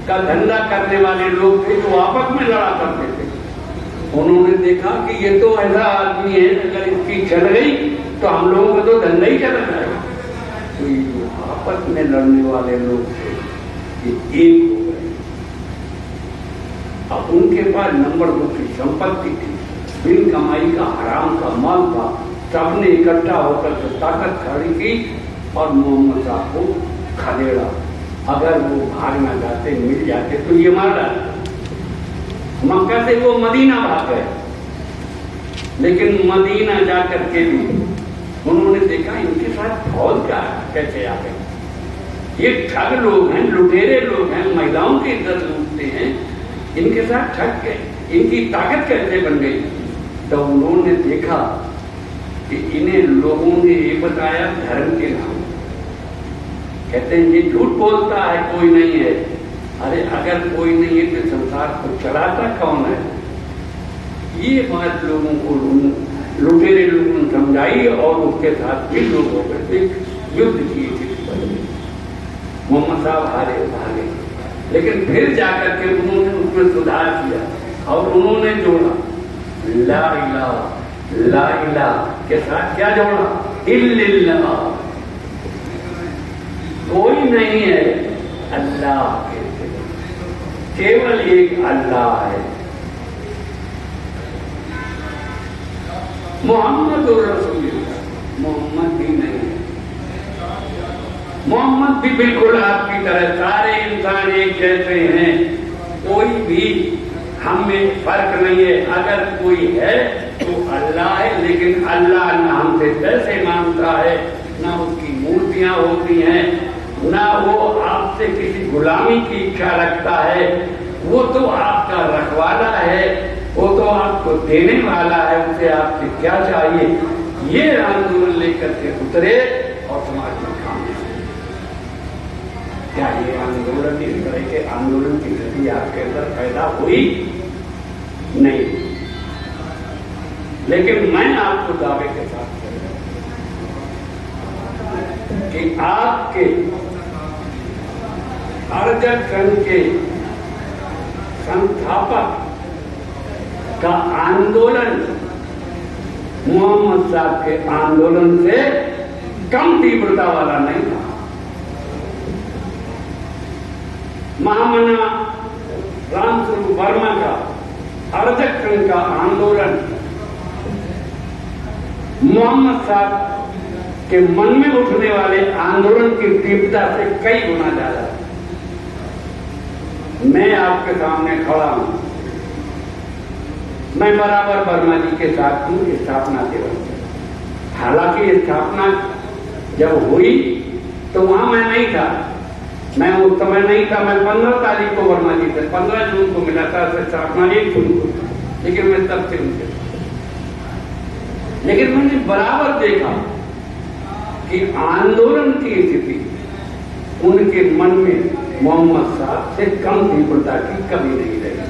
का धंधा करने वाले लोग थे जो आपस में लड़ा करते थे, उन्होंने देखा कि ये तो ऐसा आदमी है, अगर इसकी चल गई तो हम लोगों का तो धंधा ही चला जाएगा। तो ये जो आपस में लड़ने वाले लोग थे ये एक हो गए। अब उनके पास नंबर 2 की संपत्ति थी, बिन कमाई का हराम का माल था। सबने इकट्ठा होकर के ताकत खड़ी की और मोहम्मद साहब को खदेड़ा। अगर वो भागना जाते, मिल जाते तो ये मार डालते। मक्का से वो मदीना भाग गए, लेकिन मदीना जाकर के भी उन्होंने देखा इनके साथ फौज का कैसे आ गए, ये ठग लोग हैं, लुटेरे लोग हैं, महिलाओं की इज्जत लूटते हैं, इनके साथ ठग गए, इनकी ताकत कैसे बन गई। तो उन्होंने देखा कि इन्हें लोगों ने ये बताया धर्म के नाम, कहते हैं ये झूठ बोलता है, कोई नहीं है। अरे अगर कोई नहीं है तो संसार को चलाता कौन है? ये बात लोगों को लुटेरे लोगों ने समझाई और उसके साथ भी लोग होकर के युद्ध की स्थिति बन गई। मोहम्मद साहब हारे, भागे, लेकिन फिर जाकर के उन्होंने उसमें सुधार किया और उन्होंने जोड़ा ला इलाहा के साथ क्या जोड़ा, इल्लल्लाह, कोई नहीं है अल्लाह के, केवल एक अल्लाह है। मोहम्मद और रसूलुल्लाह, मोहम्मद भी नहीं है, मोहम्मद भी बिल्कुल आपकी तरह सारे इंसान एक जैसे हैं, कोई भी हम में फर्क नहीं है। अगर कोई है तो अल्लाह है, लेकिन अल्लाह न हमसे पैसे मांगता है, ना उसकी मूर्तियां होती हैं, ना वो आपसे किसी गुलामी की इच्छा रखता है। वो तो आपका रखवाला है, वो तो आपको देने वाला है, उसे आपसे क्या चाहिए। ये आंदोलन लेकर के उतरे और समाज में काम किया। क्या ये आंदोलन इस तरह के आंदोलन की स्थिति आपके अंदर पैदा हुई? नहीं। लेकिन मैं आपको दावे के साथ कह रहा हूं कि आपके अर्जक संघ के संस्थापक का आंदोलन मोहम्मद साहब के आंदोलन से कम तीव्रता वाला नहीं था। महामना रामस्वरूप वर्मा का अर्जक संघ का आंदोलन मोहम्मद साहब के मन में उठने वाले आंदोलन की तीव्रता से कई गुना ज्यादा। मैं आपके सामने खड़ा हूं, मैं बराबर वर्मा जी के साथ हूं स्थापना दिवस। हालांकि स्थापना जब हुई तो वहां मैं नहीं था, मैं उस समय नहीं था। मैं 15 तारीख को वर्मा जी से 15 जून को मिला था, स्थापना 1 जून को, लेकिन मैं तब से उनसे, लेकिन मैंने बराबर देखा कि आंदोलन की स्थिति उनके मन में मोहम्मद साहब से कम तीव्रता की कभी नहीं रही।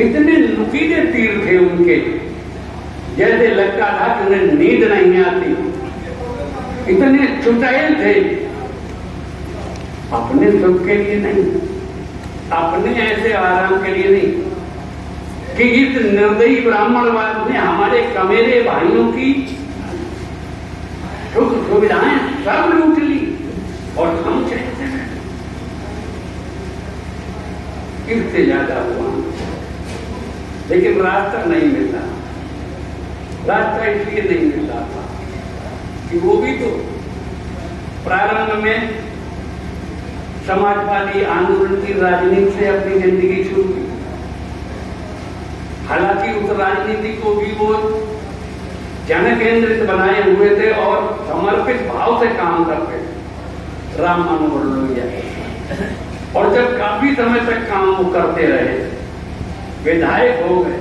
इतने नुकीले तीर थे उनके, जैसे लगता था कि उन्हें नींद नहीं आती। इतने चुटैल थे, अपने सुख के लिए नहीं, अपने ऐसे आराम के लिए नहीं कि इस निर्दयी ब्राह्मणवाद ने हमारे कमेरे भाइयों की सुख सुविधाएं सब लूट ली और हम चाहते हैं इससे ज्यादा हुआ, लेकिन रास्ता नहीं मिल रहा। रास्ता इसलिए नहीं मिल रहा था कि वो भी तो प्रारंभ में समाजवादी आंदोलन की राजनीति से अपनी जिंदगी शुरू की। हालांकि उस राजनीति को भी वो जन केंद्रित बनाए हुए थे और समर्पित भाव से काम करते थे, राम मनोहर लोहिया। और जब काफी समय तक काम वो करते रहे, विधायक हो गए,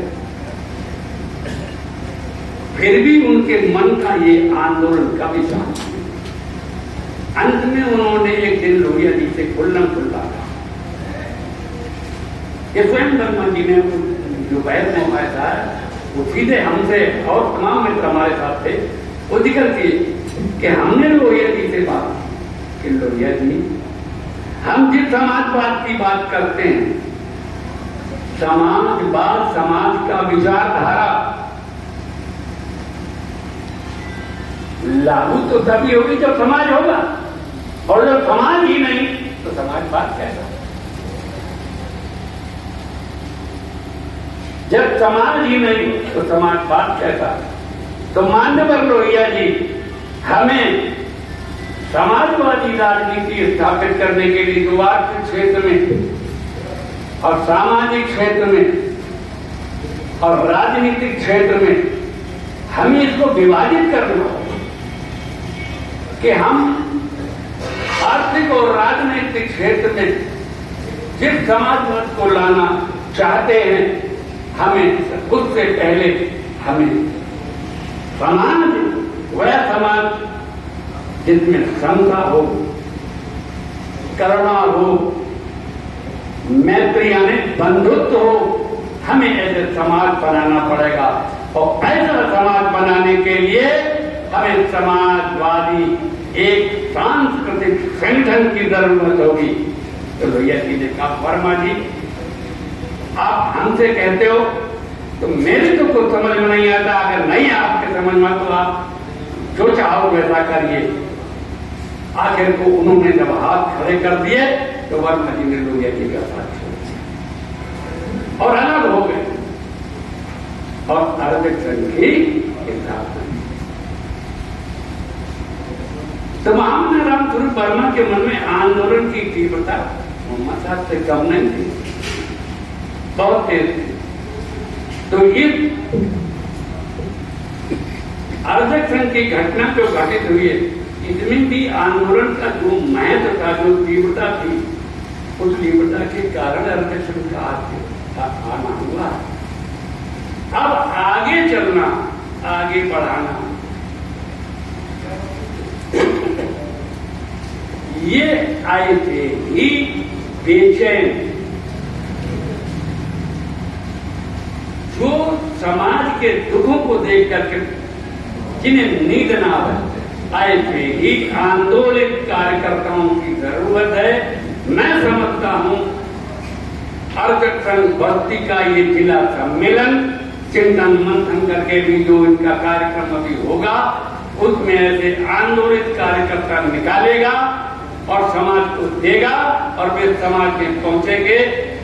फिर भी उनके मन का ये आंदोलन कभी शांत नहीं। अंत में उन्होंने एक दिन लोहिया जी से खुल्लम खुल्ला कहा, ये स्वयं वर्मा जी ने जो बहस में आया था वो सीधे हमसे और तमाम मित्र हमारे साथ थे, वो जिक्र किए कि हमने लोहिया जी से बात की कि लोहिया जी, हम जिस समाजवाद की बात करते हैं, समाजवाद समाज का विचारधारा लागू तो तभी होगी जब समाज होगा, और जब समाज ही नहीं तो समाजवाद कैसा? जब समाज ही नहीं तो समाजवाद कैसा? तो मान्यवर लोहिया जी हमें समाजवादी राजनीति स्थापित करने के लिए जो आर्थिक क्षेत्र में और सामाजिक क्षेत्र में और राजनीतिक क्षेत्र में हमें इसको विभाजित करना होगा कि हम आर्थिक और राजनीतिक क्षेत्र में जिस समाजवाद को लाना चाहते हैं, हमें उससे पहले हमें समाज, वह समाज जिसमें समता हो, करुणा हो, मैत्री यानी बंधुत्व हो, हमें ऐसे समाज बनाना पड़ेगा। और ऐसा समाज बनाने के लिए हमें समाजवादी एक सांस्कृतिक संगठन की जरूरत होगी। तो लोहिया जी ने कहा, वर्मा जी आप हमसे कहते हो तो मेरे तो कुछ समझ में नहीं आता, अगर नहीं आपके समझ में तो आप जो चाहो वैसा करिए। आखिर को उन्होंने जब हाथ खड़े कर दिए तो वर्मा जी ने लोहिया जी का साथ छोड़ दिया और अलग हो गए और अरविंद संघ की किताब बनी। तो महामना राम स्वरूप वर्मा के मन में आंदोलन की तीव्रता मोहम्मद साहब से कम नहीं थी, बहुत तेज थी। तो ये अरविंद संघ की घटना जो घटित हुई है, इसमें भी आंदोलन का जो महत्व था, जो तीव्रता थी, उस तीव्रता के कारण अरविंद संघ का आना हुआ। अब आगे चलना, आगे बढ़ाना, ये आए थे ही बेचैन, जो समाज के दुखों को देख करके जिन्हें नींद ना आए थे ही आंदोलित कार्यकर्ताओं की जरूरत है। मैं समझता हूं अरविंद संघ बस्ती का ये जिला सम्मेलन चिंतन मंथन करके भी जो इनका कार्यक्रम अभी होगा, उसमें ऐसे आंदोलित कार्यकर्ता निकालेगा और समाज को देगा और वे समाज में पहुंचेंगे।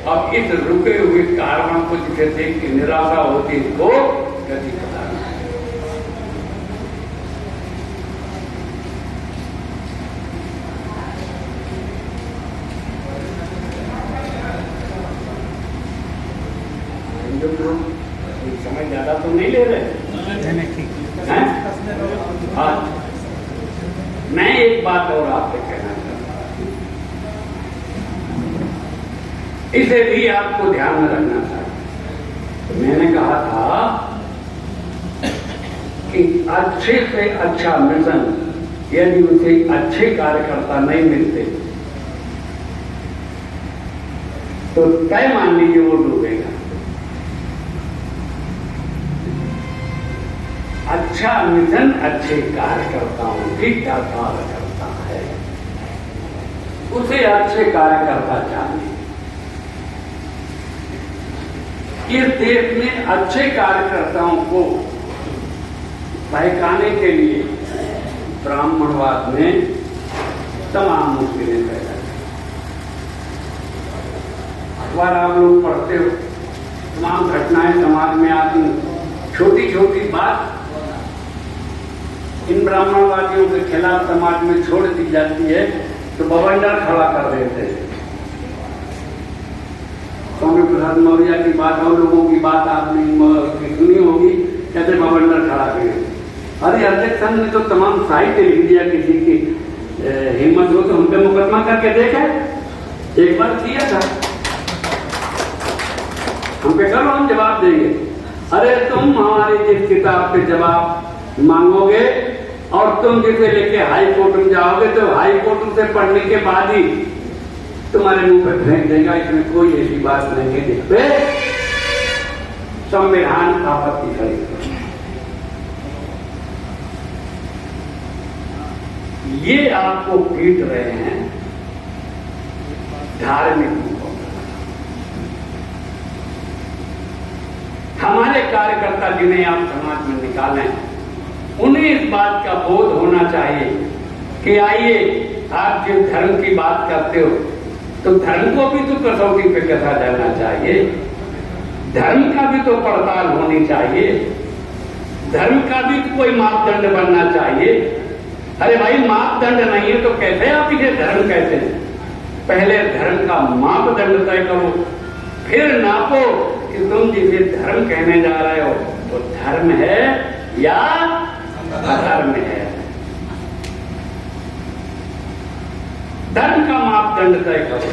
अब इस रुके हुए कारवां को जिसे देख के निराशा होती इसको गति बताना है। समय ज्यादा तो नहीं ले रहे हैं? हाँ, मैं एक बात और आपसे कहना चाहता हूं, इसे भी आपको ध्यान में रखना चाहिए। मैंने कहा था कि अच्छे से अच्छा मिशन यदि उसे अच्छे कार्यकर्ता नहीं मिलते तो तय मान लीजिए वो डूबेगा। अच्छा मिशन अच्छे कार्यकर्ताओं की दरकार करता है, उसे अच्छे कार्यकर्ता चाहिए। इस देश में अच्छे कार्यकर्ताओं को बहकाने के लिए ब्राह्मणवाद ने तमाम मुश्किलें पैदा की। अखबार आप लोग पढ़ते हो, तमाम घटनाएं समाज में आती, छोटी छोटी बात इन ब्राह्मणवादियों के खिलाफ समाज में छोड़ दी जाती है तो बवंडर खड़ा कर देते हैं। स्वामी प्रसाद मौर्य की बात और लोगों की बात आपने सुनी होगी, कहते बवंडर खड़ा करें। अरे अध्यक्ष संघ ने तो तमाम साहित्य लिख दिया, किसी की हिम्मत हो तो हम पे मुकदमा करके देखा, एक बार किया था, हम पे करो, हम जवाब देंगे। अरे तुम हमारी जिस किताब पे जवाब मांगोगे और तुम जिसे लेके हाई कोर्ट में जाओगे तो हाई कोर्ट से पढ़ने के बाद ही तुम्हारे मुंह पे फेंक देगा, इसमें कोई ऐसी बात नहीं है जिसपे संविधान आपत्ति करेगा। ये आपको पीट रहे हैं धार्मिक रूपों में। हमारे कार्यकर्ता जिन्हें आप समाज में निकालें, उन्हें इस बात का बोध होना चाहिए कि आइए, आप जिस धर्म की बात करते हो तो धर्म को भी तो कसौटी पे कसा जाना चाहिए, धर्म का भी तो पड़ताल होनी चाहिए, धर्म का भी तो कोई मापदंड बनना चाहिए। अरे भाई, मापदंड नहीं है तो कैसे आप इसे धर्म कहते हैं? पहले धर्म का मापदंड तय करो, फिर नापो कि तुम जिसे धर्म कहने जा रहे हो तो धर्म है या अधर्म है। धर्म का मापदंड तय करो।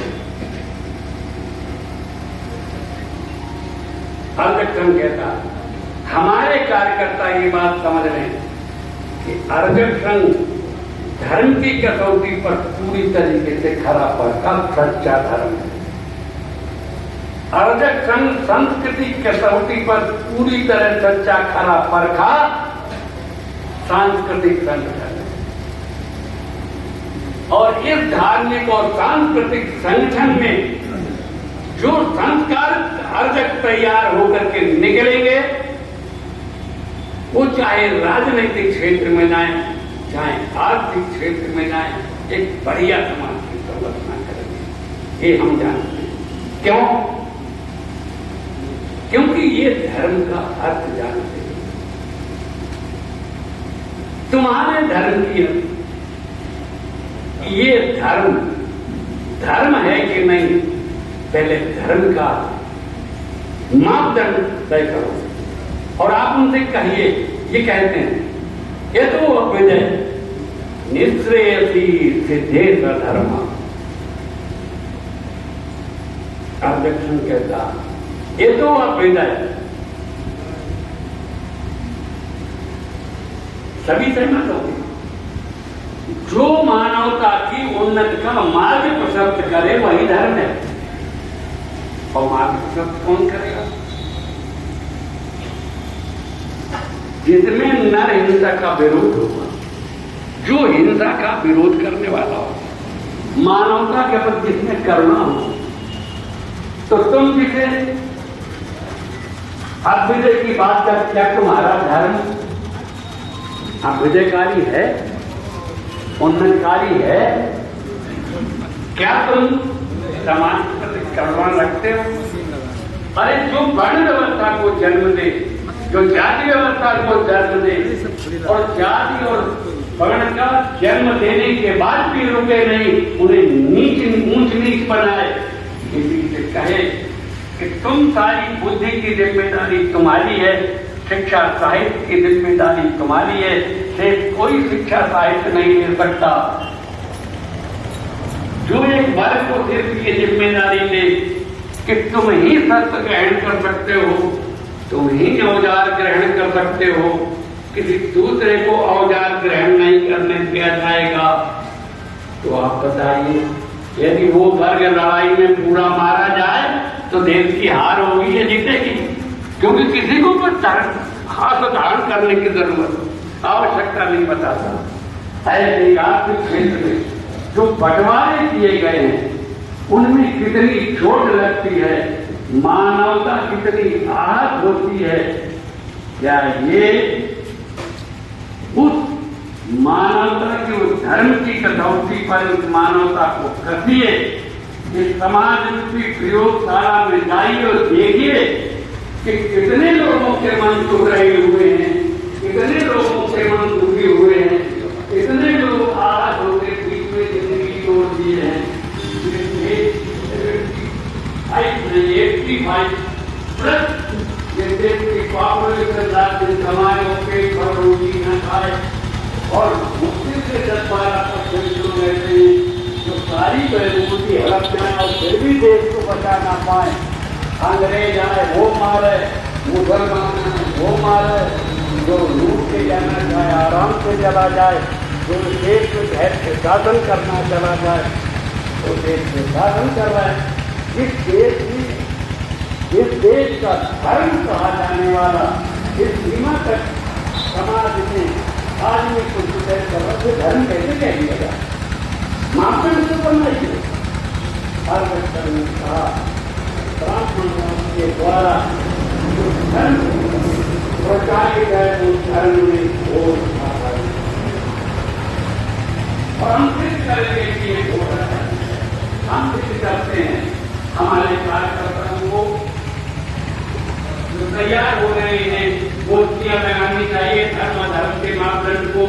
अर्जक कहता, हमारे कार्यकर्ता ये बात समझ रहे हैं कि अर्जक संघ धर्म की कसौटी पर पूरी तरीके से खरा पड़ता सच्चा धर्म है। अर्जक संघ संस्कृति कसौटी पर पूरी तरह सच्चा खरा परखा सांस्कृतिक संगठन है। और इस धार्मिक और सांस्कृतिक संगठन में जो संस्कार अर्जक तैयार होकर के निकलेंगे, वो चाहे राजनीतिक क्षेत्र में जाए, चाहे आर्थिक क्षेत्र में जाए, एक बढ़िया समाज की संरचना करेंगे। ये हम जानते हैं। क्यों? क्योंकि ये धर्म का अर्थ जानते हैं। तुम्हारे धर्म की ये धर्म है कि नहीं, पहले धर्म का मापदंड तय करो। और आप उनसे कहिए, ये कहते हैं ये तो विजय निश्रेयसी सिद्धेश धर्म। अध्यक्ष कहता ये तो विजय, सभी सहमत होंगे। जो मानवता की उन्नति का मार्ग प्रशस्त करे वही धर्म है। और मार्ग प्रशस्त कौन करेगा? जिसमें नर हिंसा का विरोध होगा, जो हिंसा का विरोध करने वाला हो, मानवता के प्रति जिसमें करुणा हो, तो तुम जिसे अभ्युदय की बात कर, क्या तुम्हारा धर्म अभ्युदयकारी है, उन्नतकारी है? क्या तुम समाज के प्रति करुणा रखते हो? अरे जो वर्ण व्यवस्था को जन्म दे, जो जाति व्यवस्था को जन्म दे और जाति और वर्ण का जन्म देने के बाद भी रुके नहीं, उन्हें ऊंच नीच बनाए, किसी से कहे कि तुम सारी बुद्धि की जिम्मेदारी तुम्हारी है, शिक्षा साहित्य की जिम्मेदारी तुम्हारी है, सिर्फ कोई शिक्षा साहित्य नहीं ले सकता। जो एक वर्ग को सिर्फ ये जिम्मेदारी दे कि तुम ही सत्य ग्रहण कर सकते हो, तुम ही औजार ग्रहण कर सकते हो, किसी दूसरे को औजार ग्रहण नहीं करने दिया जाएगा, तो आप बताइए, यदि वो वर्ग लड़ाई में पूरा मारा जाए तो देश की हार होगी या जीतेगी? क्योंकि किसी को कुछ खास धारण करने की जरूरत आवश्यकता नहीं बताता। ऐसे आर्थिक क्षेत्र में जो बंटवारे किए गए हैं, उनमें कितनी चोट लगती है मानवता कितनी आहत होती है, क्या ये उस मानवता की उस धर्म की कसौटी पर उस मानवता को कसिए, इस समाज रूपी प्रयोगशाला में जाइए और देखिए कि कितने लोगों के मन टुकड़े हुए हैं, कितने लोगों के मन दुखी हुए हैं, कितने लोग आहत होकर बीच में जिंदगी छोड़ दिए हैं। 85% ये देश की पॉपुलेशन रात दिन कमाए और पेट भर रोटी न खाए और मुश्किल से 10-12% लोग ऐसे हैं जो सारी बहनों की हड़प जाए और फिर भी देश को बचा ना पाए। अंग्रेज आए वो मारे, मुसलमान आए वो मारे, जो लूट के जाना चाहे आराम से चला जाए, जो देश में धैर्य से शासन करना चला जाए वो देश में शासन कर रहा है। इस देश का धर्म कहा जाने वाला इस सीमा तक समाज में आदमी को सुधर कर रहा है, धर्म कैसे कह दिया जाए? मापदंड से बनाइए। हर व्यक्ति ने कहा ब्राह्मणों के द्वारा जो धर्म प्रचारित है उस धर्म में घोर और हम सिद्ध करने के लिए हो रहा है। हम सिद्ध करते हैं हमारे कार्यकर्ताओं को जो तैयार हो रहे हैं, गोष्ठियां लगानी चाहिए, धर्म के मापदंड को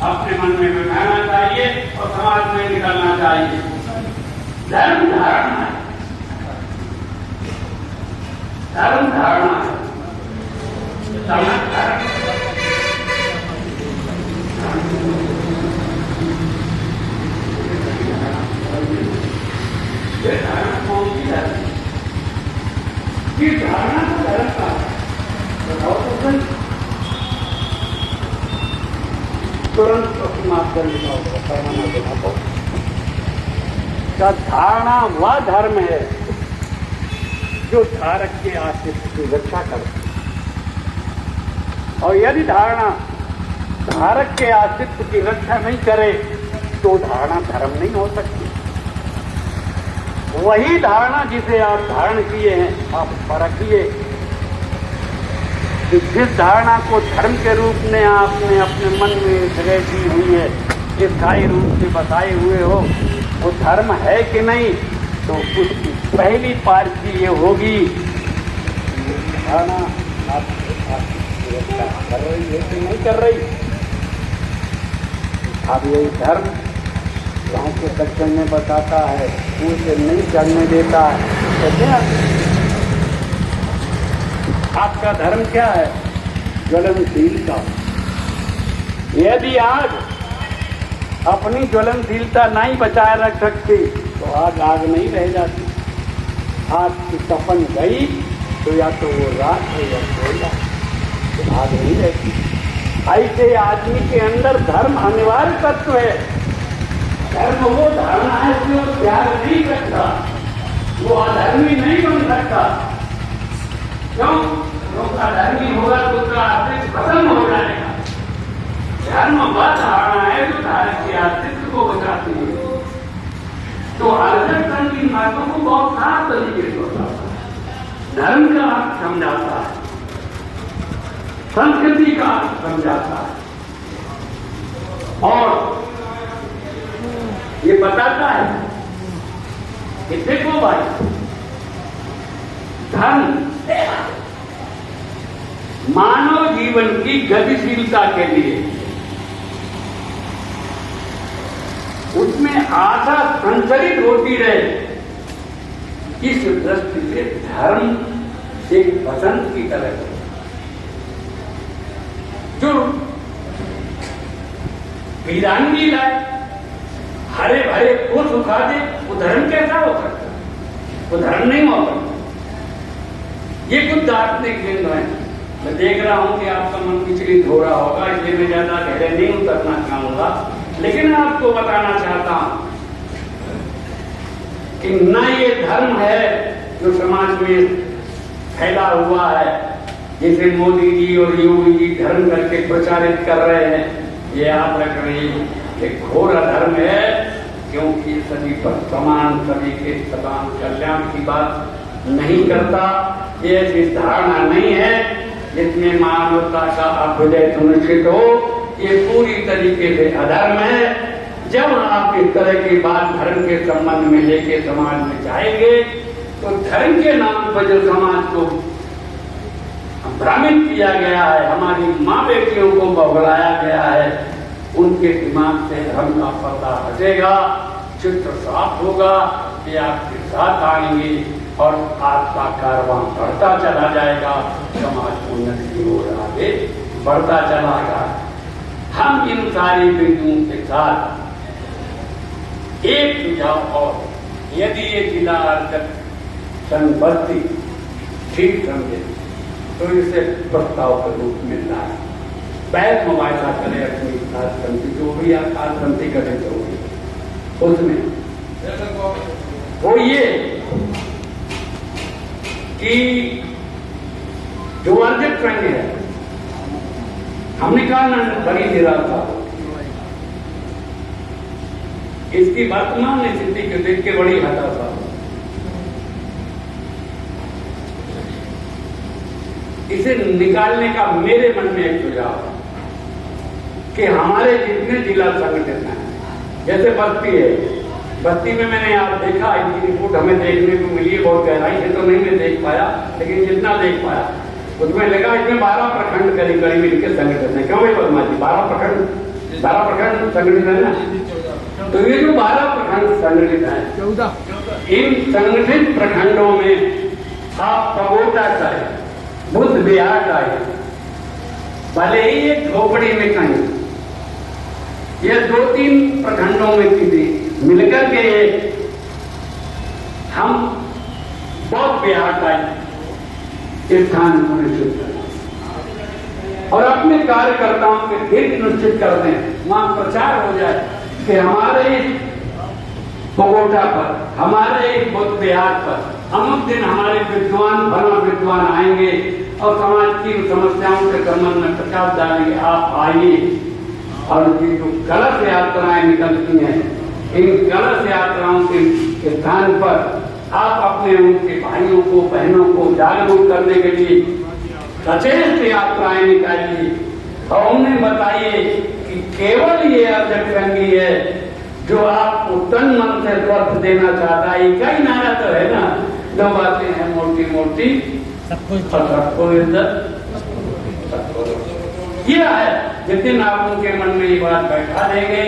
अपने मन में बिठाना चाहिए और समाज में निकलना चाहिए। धर्म धारणा है, धर्म धारणा है, ये धारणा कौन सी धर्म? ये धारणा तो धर्म का बताओ तो सही। तुरंत मापदंड का धारणा वह धर्म है जो धारक के अस्तित्व की रक्षा करे, और यदि धारणा धारक के अस्तित्व की रक्षा नहीं करे तो धारणा धर्म नहीं हो सकती। वही धारणा जिसे आप धारण किए हैं आप परखिए कि जिस धारणा को धर्म के रूप में आपने अपने मन में जगह दी हुई है, स्थायी रूप से बताए हुए हो, वो धर्म है कि नहीं। तो उसकी पहली पार्टी ये होगी धारणा आपकी रक्षा कर रही है कि नहीं कर रही। अब यही धर्म गांव के दक्षिण में बताता है, उसे नहीं चढ़ने देता है। कहते हैं आपका धर्म क्या है? ज्वलनशीलता। यदि आज अपनी ज्वलनशीलता नहीं बचाए रख सकती तो आग आग नहीं रह जाती। आग की तपन गई तो या तो वो रात है या कोयला, तो आग नहीं रहती। ऐसे आदमी के अंदर धर्म अनिवार्य तत्व है। धर्म वो धारणा है जो त्याग नहीं करता, वो अधर्मी नहीं बन सकता। क्यों? क्योंकि अधर्मी होगा तो उसका अस्तित्व खत्म हो जाएगा। धर्म वह धारणा है जो धारक के अस्तित्व को बचाती है। तो आदर्शन की बातों को बहुत साफ तरीके से बताता है, धर्म का अर्थ समझाता है, संस्कृति का अर्थ समझाता है और ये बताता है कि देखो भाई, धर्म मानव जीवन की गतिशीलता के लिए उसमें आशा संचरित होती रहे, इस दृष्टि से धर्म एक बसंत की तरह है जो वीरांगी लाए, हरे भरे को सुखा दे। वो धर्म कैसा हो सकता है? वो धर्म नहीं हो सकता। ये कुछ दार्शनिक बिंदु है। मैं देख रहा हूं कि आपका मन विचलित हो रहा होगा, इसलिए मैं ज्यादा गहरे नहीं उतरना चाहूंगा, लेकिन मैं आपको बताना चाहता हूं कि न ये धर्म है जो समाज में फैला हुआ है, जिसे मोदी जी और योगी जी धर्म करके प्रचारित कर रहे हैं। ये आप रख रहे हैं, एक घोर अधर्म है, क्योंकि सभी पर समान, सभी के समान कल्याण की बात नहीं करता, ये ऐसी धारणा नहीं है। जिसमें मानवता का अभ्युदय सुनिश्चित हो, ये पूरी तरीके से अधर्म है। जब आप इस तरह की बात धर्म के संबंध में लेके समाज में जाएंगे तो धर्म के नाम पर जो समाज को भ्रमित किया गया है, हमारी माँ बेटियों को बहलाया गया है, उनके दिमाग से धर्म का पर्दा हटेगा, चित्र साफ होगा कि आपके साथ आएंगे और आपका कारवां बढ़ता चला जाएगा, समाज उन्नति की ओर आगे बढ़ता चलाएगा। हम इन सारी बिंदुओं के साथ एक सुझाव और, यदि ये जिला अर्चक संघ बस्ती ठीक समझे तो इसे प्रस्ताव के रूप में लाए, बैठ मुआयना करे अपनी कार्यक्रंथी जो भी आप कार्यक्रंथी करें तो उसमें वो ये कि जो अर्जक संघ है, हमने कहा ना बड़ी निराशा, इसकी वर्तमान स्थिति को देख के बड़ी हताशा। इसे निकालने का मेरे मन में एक सुझाव है कि हमारे जितने जिला संगठन हैं, जैसे बस्ती है, बस्ती में मैंने आप देखा, इनकी रिपोर्ट हमें देखने को मिली है, बहुत गहराई से तो नहीं मैं देख पाया, लेकिन जितना देख पाया उसमें लगा इसमें 12 प्रखंड करीब करीब इनके संगठन है। क्यों भाई वर्मा जी, 12 प्रखंड संगठित है ना? तो ये जो 12 प्रखंड संगठित है, 14 इन संगठित प्रखंडों में आप पगोटा चाहे, बुद्ध विहार चाहे, भले ही एक झोपड़ी में कहीं ये 2-3 प्रखंडों में किसी मिलकर के हम बौद्ध विहार का स्थान सुनिश्चित करें और अपने कार्यकर्ताओं के हित निश्चित कर दें, वहां प्रचार हो जाए कि हमारे पगोटा पर, हमारे बुद्ध विहार पर अमुक दिन हमारे विद्वान भला विद्वान आएंगे और समाज की समस्याओं के संबंध में प्रकाश डालेंगे, आप आइए। और ये जो गलत यात्राएं निकलती हैं, इन गलत यात्राओं के स्थान पर आप अपने उनके भाइयों को बहनों को जागरूक करने के लिए सचेत यात्राएं निकालिए और उन्हें बताइए कि केवल ये अर्जक संघी है जो आपको तन मन से स्वस्थ देना चाहता है। कई नारा तो है ना, दो बातें हैं मोटी मोटी, सबको इज्जत, ये है। जितने आप उनके मन में ये बात बैठा देंगे,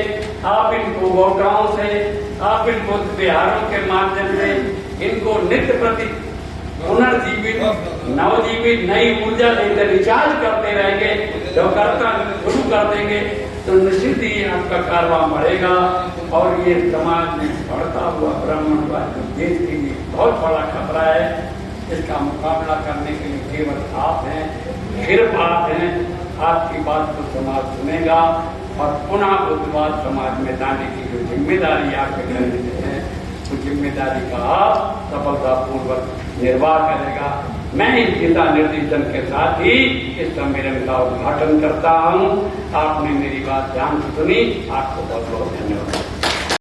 आप इन पगोटाओं से, आप इन बुद्ध विहारों के माध्यम से इनको नित्य प्रति पुनर्जीवित, नवजीवित, नई ऊर्जा देकर रिचार्ज करते रहेंगे, जो करता शुरू कर देंगे तो निश्चित ही आपका कारवां बढ़ेगा और ये समाज में बढ़ता हुआ ब्राह्मणवाद देश के लिए बहुत बड़ा खतरा है। इसका मुकाबला करने के लिए केवल आप हैं, सिर्फ आप हैं। आपकी बात को समाज सुनेगा और पुनः बुद्धवाद समाज में लाने की जो जिम्मेदारी आपके कंधे में है, तो जिम्मेदारी का आप सफलतापूर्वक निर्वाह करेगा। मैं इस दिशा निर्देशन के साथ ही इस सम्मेलन का उद्घाटन करता हूँ। आपने मेरी बात ध्यान से सुनी, आपको बहुत बहुत धन्यवाद।